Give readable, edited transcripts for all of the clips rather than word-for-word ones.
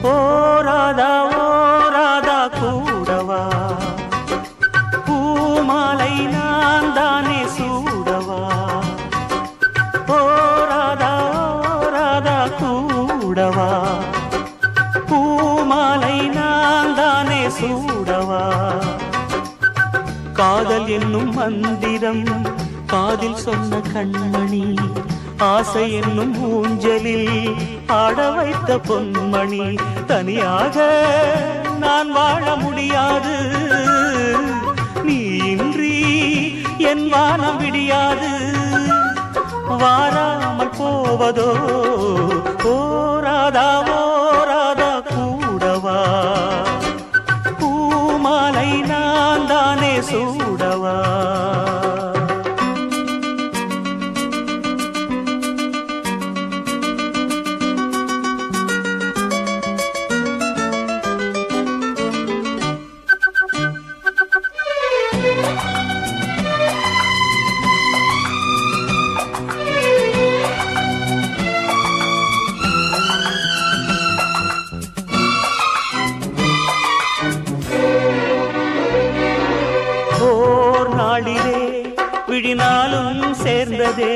ஓராதா ஓராதா கூடவா பூமாலை நான் தானே சூடவா ஓராதா ஓராதா கூடவா பூமாலை நான் தானே சூடவா காதல் என்னும் மந்திரம் காதில் சொன்ன கண்மணி ஆசை என்னும் ஊஞ்சலில் ஆட வைத்த பொன்மணி தனியாக நான் வாழ முடியாது நீ இன்றி என் வானம் விடியாது வாராமல் போவதோ ஓராதா ஓராதா கூடவா பூமாலை நான் தானே சூடவா நாளிலே விழினாலும் சேர்ந்ததே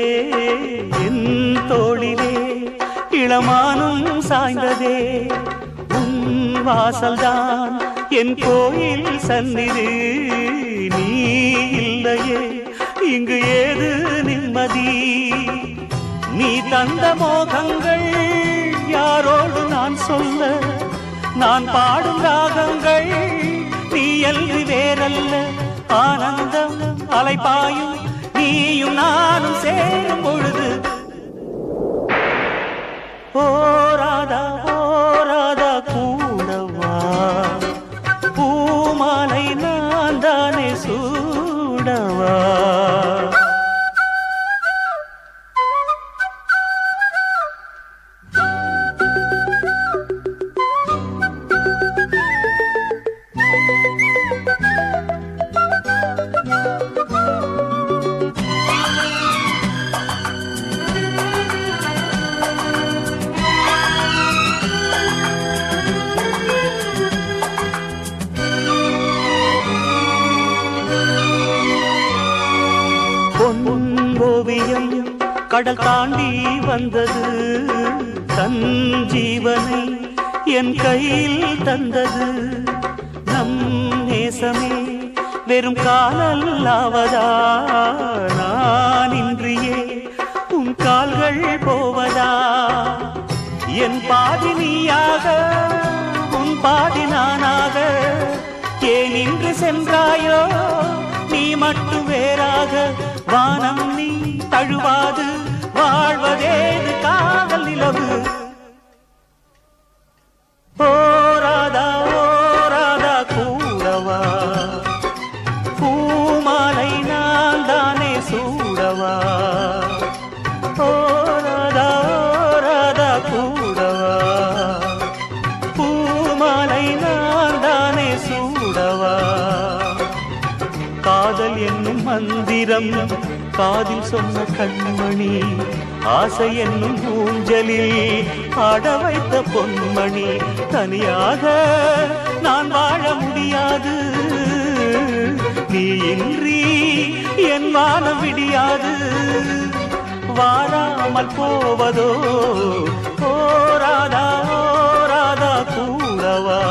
என் தோளிலே இளமானும் சாய்ந்ததே உன் வாசல்தான் என் கோயில் சந்நிதி நீ இல்லையே இங்கு ஏது நிம்மதி நீ தந்த மோகங்கள் யாரோடு நான் சொல்ல நான் பாடும் ராகங்கள் நீ அன்றி வேறல்ல ஆனந்தம் அலைபாயும் நீயும் நானும் சேரும் பொழுது ஓராதா ஓராதா கூடவா பூமாலை நான் தானே சூடவா ஓவியம் கடல் தாண்டி வந்தது தன் ஜீவனை என் கையில் தந்தது நம் நேசமே வெறும் காலல்லாவதா நான் இன்றியே உன் கால்கள் போவதா என் பாதி நீயாக உன் பாதி நானாக ஏன் இன்று சென்றாயோ நீ மட்டும் வேறாக வானம் நீ தழுவாது வாழ்வதேது காதல் நிலவு ஓராதா ஓராதா கூடவா பூமாலை நான் தானே சூடவா ஓராதா ஓராதா கூடவா பூமாலை நான் தானே சூடவா காதல் என்னும் மந்திரம் காதில் சொன்ன கண்மணி ஆசை என்னும் ஊஞ்சலில் ஆட வைத்த பொன்மணி தனியாக நான் வாழ முடியாது நீ இன்றி என் வானம் விடியாது வாராமல் போவதோ ஓராதா ஓராதா கூடவா